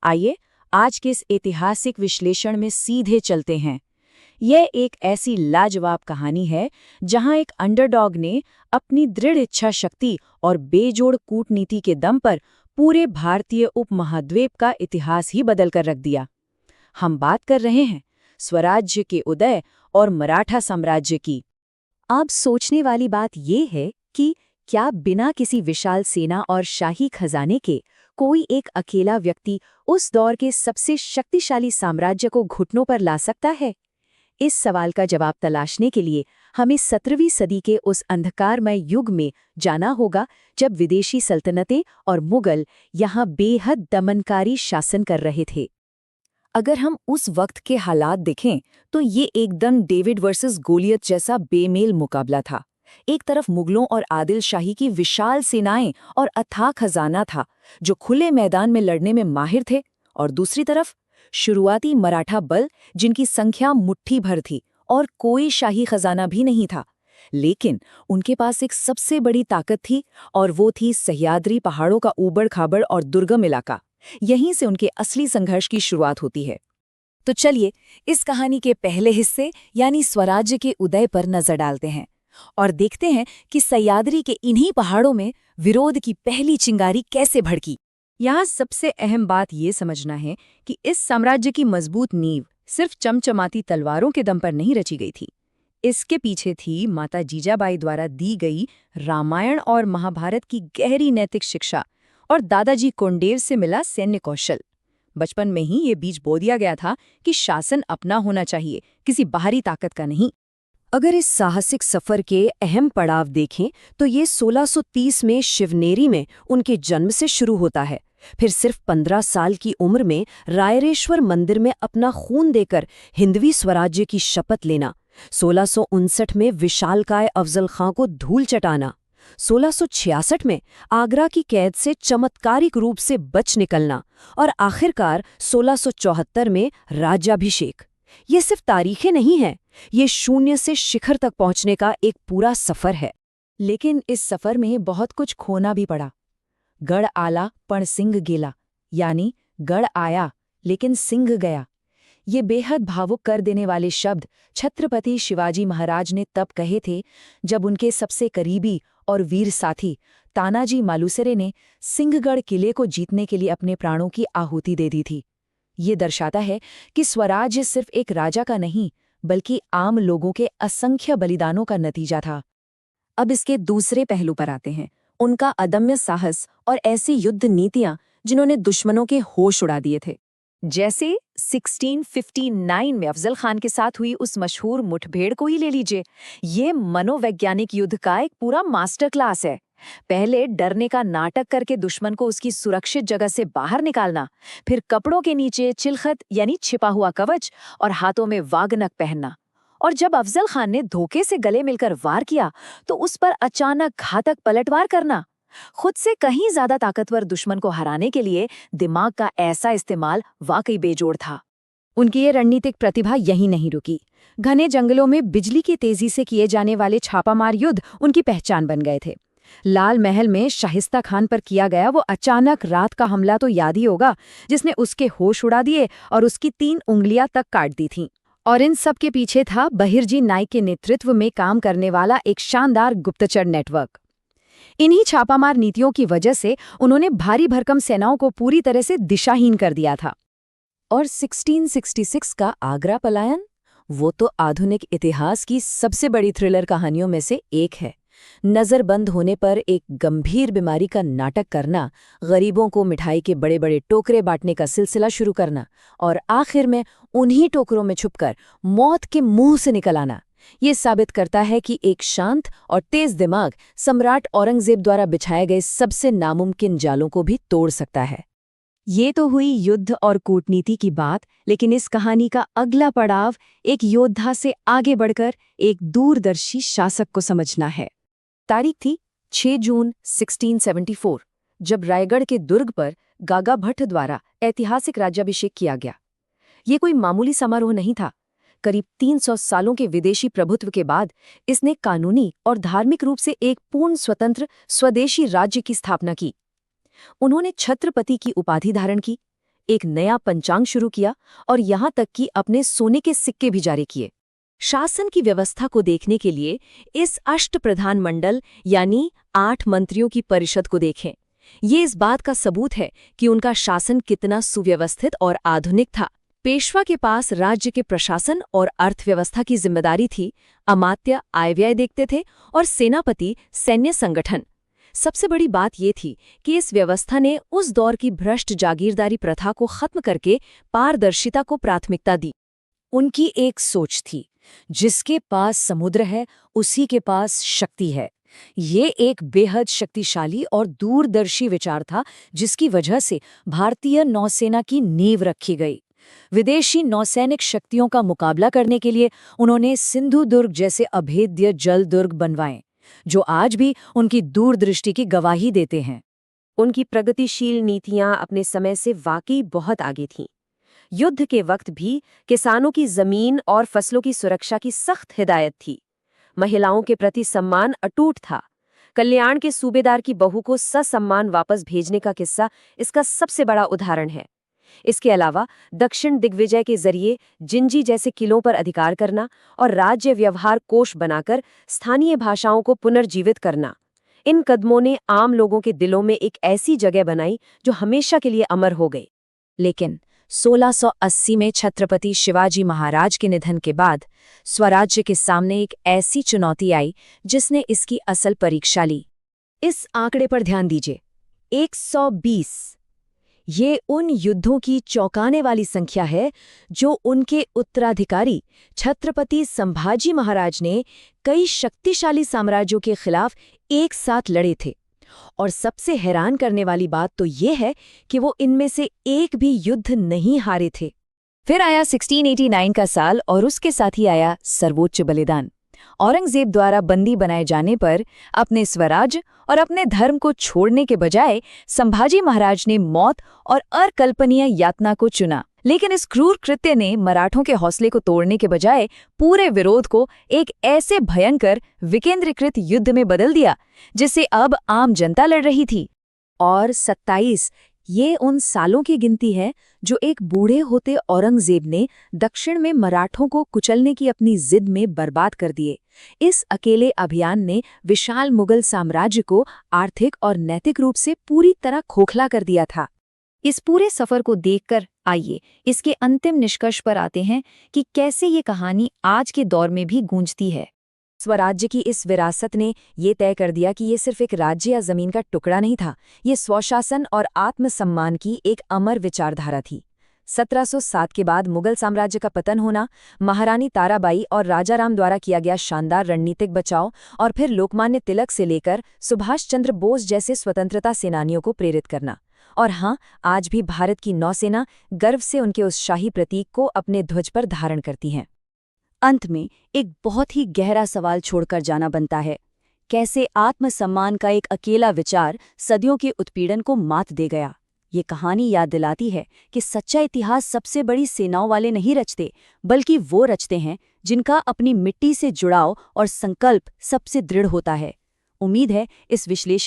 आइए आज के इस ऐतिहासिक विश्लेषण में सीधे चलते हैं। यह एक ऐसी लाजवाब कहानी है जहां एक अंडरडॉग ने अपनी दृढ़ इच्छा शक्ति और बेजोड़ कूटनीति के दम पर पूरे भारतीय उपमहाद्वीप का इतिहास ही बदल कर रख दिया। हम बात कर रहे हैं स्वराज्य के उदय और मराठा साम्राज्य की। अब सोचने वाली बात यह है कि क्या बिना किसी विशाल सेना और शाही खजाने के कोई एक अकेला व्यक्ति उस दौर के सबसे शक्तिशाली साम्राज्य को घुटनों पर ला सकता है? इस सवाल का जवाब तलाशने के लिए हमें 17वीं सदी के उस अंधकारमय युग में जाना होगा जब विदेशी सल्तनतें और मुगल यहाँ बेहद दमनकारी शासन कर रहे थे। अगर हम उस वक्त के हालात देखें तो ये एकदम डेविड वर्सेस गोलियत जैसा बेमेल मुकाबला था। एक तरफ मुगलों और आदिल शाही की विशाल सेनाएं और अथाह खजाना था जो खुले मैदान में लड़ने में माहिर थे, और दूसरी तरफ शुरुआती मराठा बल जिनकी संख्या मुट्ठी भर थी और कोई शाही खजाना भी नहीं था। लेकिन उनके पास एक सबसे बड़ी ताकत थी और वो थी सह्याद्री पहाड़ों का ऊबड़-खाबड़ और दुर्गम इलाका। यहीं से उनके असली संघर्ष की शुरुआत होती है। तो चलिए इस कहानी के पहले हिस्से यानी स्वराज्य के उदय पर नजर डालते हैं और देखते हैं कि सह्याद्री के इन्हीं पहाड़ों में विरोध की पहली चिंगारी कैसे भड़की। यहाँ सबसे अहम बात ये समझना है कि इस साम्राज्य की मजबूत नींव सिर्फ चमचमाती तलवारों के दम पर नहीं रची गई थी। इसके पीछे थी माता जीजाबाई द्वारा दी गई रामायण और महाभारत की गहरी नैतिक शिक्षा और दादाजी कोंडेव से मिला सैन्य कौशल। बचपन में ही ये बीज बो दिया गया था कि शासन अपना होना चाहिए, किसी बाहरी ताकत का नहीं। अगर इस साहसिक सफर के अहम पड़ाव देखें तो ये 1630 में शिवनेरी में उनके जन्म से शुरू होता है। फिर सिर्फ 15 साल की उम्र में रायरेश्वर मंदिर में अपना खून देकर हिंदवी स्वराज्य की शपथ लेना, 1659 में विशालकाय अफजल खां को धूल चटाना, 1666 में आगरा की कैद से चमत्कारिक रूप से बच निकलना और आखिरकार 1674 में राज्याभिषेक। ये सिर्फ तारीखें नहीं हैं, ये शून्य से शिखर तक पहुंचने का एक पूरा सफर है। लेकिन इस सफर में बहुत कुछ खोना भी पड़ा। गढ़ आला पण सिंह गेला, यानी गढ़ आया लेकिन सिंह गया। ये बेहद भावुक कर देने वाले शब्द छत्रपति शिवाजी महाराज ने तब कहे थे जब उनके सबसे करीबी और वीर साथी तानाजी मालुसरे ने सिंहगढ़ किले को जीतने के लिए अपने प्राणों की आहुति दे दी थी। ये दर्शाता है कि स्वराज्य सिर्फ एक राजा का नहीं बल्कि आम लोगों के असंख्य बलिदानों का नतीजा था। अब इसके दूसरे पहलू पर आते हैं, उनका अदम्य साहस और ऐसी युद्ध नीतियां जिन्होंने दुश्मनों के होश उड़ा दिए थे। जैसे 1659 में अफजल खान के साथ हुई उस मशहूर मुठभेड़ को ही ले लीजिए। ये मनोवैज्ञानिक युद्ध का एक पूरा मास्टर क्लास है। पहले डरने का नाटक करके दुश्मन को उसकी सुरक्षित जगह से बाहर निकालना, फिर कपड़ों के नीचे चिलखत यानी छिपा हुआ कवच और हाथों में वागनक पहनना। और जब अफजल खान ने धोखे से गले मिलकर वार किया तो उस पर अचानक घातक पलटवार करना। खुद से कहीं ज्यादा ताकतवर दुश्मन को हराने के लिए दिमाग का ऐसा इस्तेमाल वाकई बेजोड़ था। उनकी ये रणनीतिक प्रतिभा यहीं नहीं रुकी। घने जंगलों में बिजली की तेजी से किए जाने वाले छापामार युद्ध उनकी पहचान बन गए थे। लाल महल में शाहिस्ता खान पर किया गया वो अचानक रात का हमला तो याद ही होगा, जिसने उसके होश उड़ा दिए और उसकी 3 उंगलियां तक काट दी थीं। और इन सब के पीछे था बहिरजी नाइक के नेतृत्व में काम करने वाला एक शानदार गुप्तचर नेटवर्क। इन्हीं छापामार नीतियों की वजह से उन्होंने भारी भरकम सेनाओं को पूरी तरह से दिशाहीन कर दिया था। और 1666 का आगरा पलायन, वो तो आधुनिक इतिहास की सबसे बड़ी थ्रिलर कहानियों में से एक है। नजरबंद होने पर एक गंभीर बीमारी का नाटक करना, गरीबों को मिठाई के बड़े बड़े टोकरे बांटने का सिलसिला शुरू करना और आखिर में उन्हीं टोकरों में छुपकर मौत के मुंह से निकल आना। ये साबित करता है कि एक शांत और तेज दिमाग सम्राट औरंगजेब द्वारा बिछाए गए सबसे नामुमकिन जालों को भी तोड़ सकता है। ये तो हुई युद्ध और कूटनीति की बात, लेकिन इस कहानी का अगला पड़ाव एक योद्धा से आगे बढ़कर एक दूरदर्शी शासक को समझना है। तारीख थी 6 जून 1674, जब रायगढ़ के दुर्ग पर गागा भट्ट द्वारा ऐतिहासिक राज्याभिषेक किया गया। ये कोई मामूली समारोह नहीं था। करीब 300 सालों के विदेशी प्रभुत्व के बाद इसने कानूनी और धार्मिक रूप से एक पूर्ण स्वतंत्र स्वदेशी राज्य की स्थापना की। उन्होंने छत्रपति की उपाधि धारण की, एक नया पंचांग शुरू किया और यहाँ तक कि अपने सोने के सिक्के भी जारी किए। शासन की व्यवस्था को देखने के लिए इस अष्टप्रधान मंडल यानी 8 मंत्रियों की परिषद को देखें। ये इस बात का सबूत है कि उनका शासन कितना सुव्यवस्थित और आधुनिक था। पेशवा के पास राज्य के प्रशासन और अर्थव्यवस्था की जिम्मेदारी थी, अमात्य आय-व्यय देखते थे और सेनापति सैन्य संगठन। सबसे बड़ी बात ये थी कि इस व्यवस्था ने उस दौर की भ्रष्ट जागीरदारी प्रथा को खत्म करके पारदर्शिता को प्राथमिकता दी। उनकी एक सोच थी, जिसके पास समुद्र है उसी के पास शक्ति है। ये एक बेहद शक्तिशाली और दूरदर्शी विचार था, जिसकी वजह से भारतीय नौसेना की नींव रखी गई। विदेशी नौसैनिक शक्तियों का मुकाबला करने के लिए उन्होंने सिंधु दुर्ग जैसे अभेद्य जल दुर्ग बनवाए, जो आज भी उनकी दूरदृष्टि की गवाही देते हैं। उनकी प्रगतिशील नीतियां अपने समय से वाकई बहुत आगे थीं। युद्ध के वक्त भी किसानों की जमीन और फसलों की सुरक्षा की सख्त हिदायत थी। महिलाओं के प्रति सम्मान अटूट था। कल्याण के सूबेदार की बहू को ससम्मान वापस भेजने का किस्सा इसका सबसे बड़ा उदाहरण है। इसके अलावा दक्षिण दिग्विजय के जरिए जिंजी जैसे किलों पर अधिकार करना और राज्य व्यवहार कोष बनाकर स्थानीय भाषाओं को पुनर्जीवित करना, इन कदमों ने आम लोगों के दिलों में एक ऐसी जगह बनाई जो हमेशा के लिए अमर हो गई। लेकिन 1680 में छत्रपति शिवाजी महाराज के निधन के बाद स्वराज्य के सामने एक ऐसी चुनौती आई जिसने इसकी असल परीक्षा ली। इस आंकड़े पर ध्यान दीजिए, 120। ये उन युद्धों की चौंकाने वाली संख्या है जो उनके उत्तराधिकारी छत्रपति संभाजी महाराज ने कई शक्तिशाली साम्राज्यों के खिलाफ एक साथ लड़े थे। और सबसे हैरान करने वाली बात तो ये है कि वो इनमें से एक भी युद्ध नहीं हारे थे। फिर आया 1689 का साल और उसके साथ ही आया सर्वोच्च बलिदान। औरंगजेब द्वारा बंदी बनाए जाने पर अपने स्वराज्य और अपने धर्म को छोड़ने के बजाय संभाजी महाराज ने मौत और अकल्पनीय यातना को चुना। लेकिन इस क्रूर कृत्य ने मराठों के हौसले को तोड़ने के बजाय पूरे विरोध को एक ऐसे भयंकर विकेंद्रीकृत युद्ध में बदल दिया जिसे अब आम जनता लड़ रही थी। और 27 ये उन सालों की गिनती है जो एक बूढ़े होते औरंगजेब ने दक्षिण में मराठों को कुचलने की अपनी जिद में बर्बाद कर दिए। इस अकेले अभियान ने विशाल मुगल साम्राज्य को आर्थिक और नैतिक रूप से पूरी तरह खोखला कर दिया था। इस पूरे सफर को देखकर आइए इसके अंतिम निष्कर्ष पर आते हैं कि कैसे ये कहानी आज के दौर में भी गूंजती है। स्वराज्य की इस विरासत ने ये तय कर दिया कि ये सिर्फ एक राज्य या जमीन का टुकड़ा नहीं था, ये स्वशासन और आत्मसम्मान की एक अमर विचारधारा थी। 1707 के बाद मुगल साम्राज्य का पतन होना, महारानी ताराबाई और राजाराम द्वारा किया गया शानदार रणनीतिक बचाव और फिर लोकमान्य तिलक से लेकर सुभाष चंद्र बोस जैसे स्वतंत्रता सेनानियों को प्रेरित करना। और हाँ, आज भी भारत की नौसेना गर्व से उनके उस शाही प्रतीक को अपने ध्वज पर धारण करती है। अंत में एक बहुत ही गहरा सवाल छोड़कर जाना बनता है, कैसे आत्मसम्मान का एक अकेला विचार सदियों के उत्पीड़न को मात दे गया। ये कहानी याद दिलाती है कि सच्चा इतिहास सबसे बड़ी सेनाओं वाले नहीं रचते, बल्कि वो रचते हैं जिनका अपनी मिट्टी से जुड़ाव और संकल्प सबसे दृढ़ होता है। उम्मीद है इस विश्लेषण